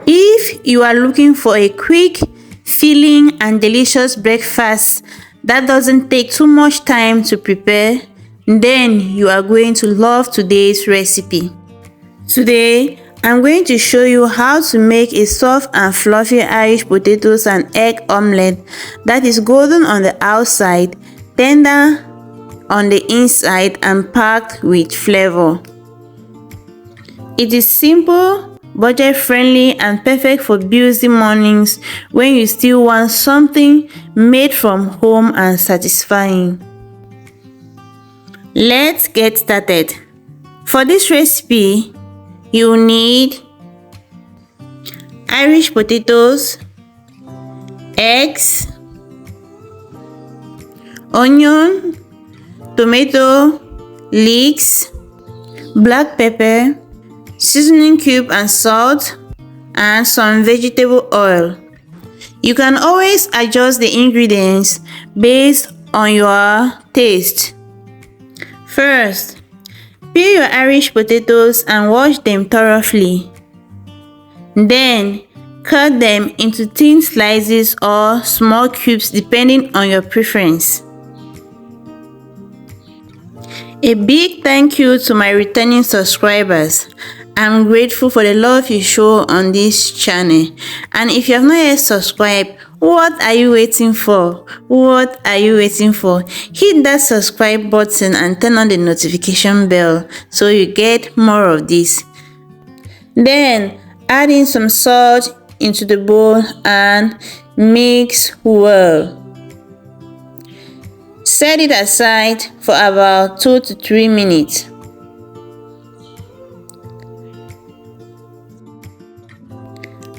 If you are looking for a quick, filling and delicious breakfast that doesn't take too much time to prepare, then you are going to love today's recipe. Today, I'm going to show you how to make a soft and fluffy Irish potatoes and egg omelette that is golden on the outside, tender on the inside and packed with flavor. It is simple, budget-friendly and perfect for busy mornings when you still want something made from home and satisfying. Let's get started. For this recipe, you need Irish potatoes, eggs, onion, tomato, leeks, black pepper, seasoning cube and salt, and some vegetable oil. You can always adjust the ingredients based on your taste. First, peel your Irish potatoes and wash them thoroughly. Then, cut them into thin slices or small cubes depending on your preference. A big thank you to my returning subscribers. I'm grateful for the love you show on this channel. And if you have not yet subscribed, what are you waiting for? What are you waiting for? Hit that subscribe button and turn on the notification bell so you get more of this. Then add in some salt into the bowl and mix well. Set it aside for about 2 to 3 minutes.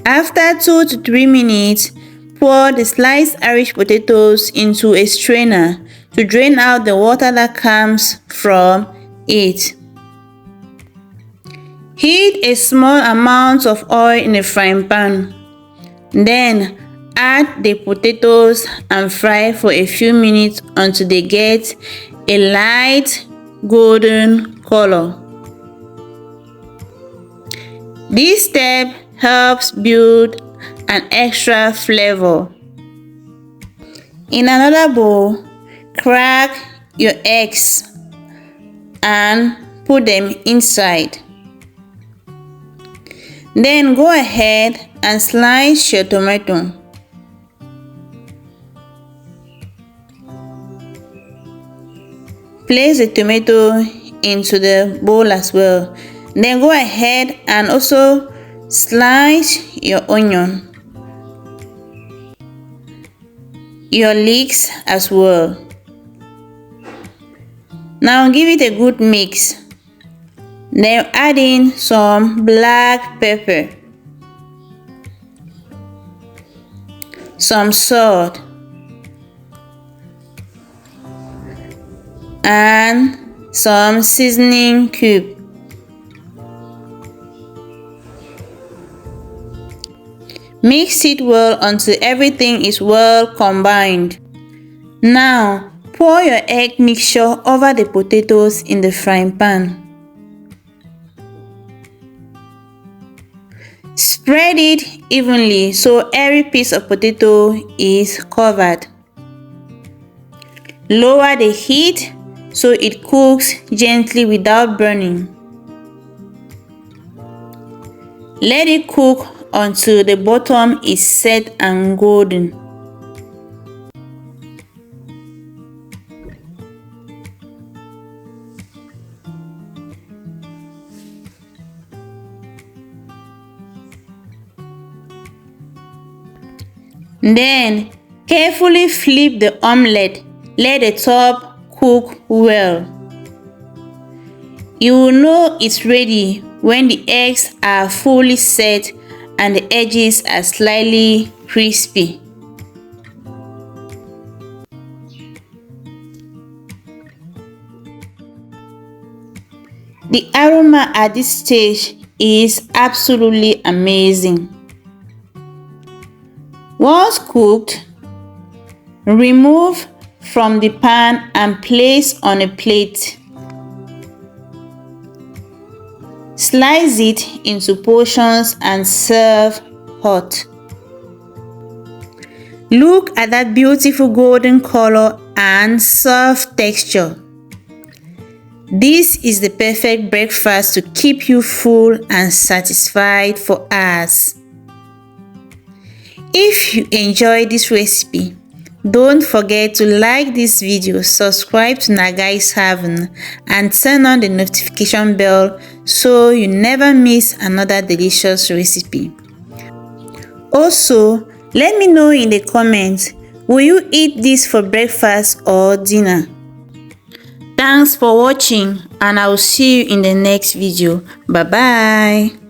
After 2 to 3 minutes, pour the sliced Irish potatoes into a strainer to drain out the water that comes from it. Heat a small amount of oil in a frying pan. Then add the potatoes and fry for a few minutes until they get a light golden color. This step helps build an extra flavor. In another bowl, crack your eggs and put them inside. Then go ahead and slice your tomato. Place the tomato into the bowl as well. Then go ahead and also slice your onion, your leeks as well. Now give it a good mix. Then add in some black pepper, some salt, and some seasoning cube. Mix it well until everything is well combined. Now, pour your egg mixture over the potatoes in the frying pan. Spread it evenly so every piece of potato is covered. Lower the heat so it cooks gently without burning. Let it cook until the bottom is set and golden. Then carefully flip the omelette. Let the top cook well. You will know it's ready when the eggs are fully set and the edges are slightly crispy. The aroma at this stage is absolutely amazing. Once cooked, remove from the pan and place on a plate. Slice it into portions and serve hot. Look at that beautiful golden color and soft texture. This is the perfect breakfast to keep you full and satisfied for hours. If you enjoyed this recipe, don't forget to like this video, subscribe to Nagai's Haven, and turn on the notification bell so you never miss another delicious recipe. Also, let me know in the comments, will you eat this for breakfast or dinner? Thanks for watching, and I will see you in the next video. Bye bye.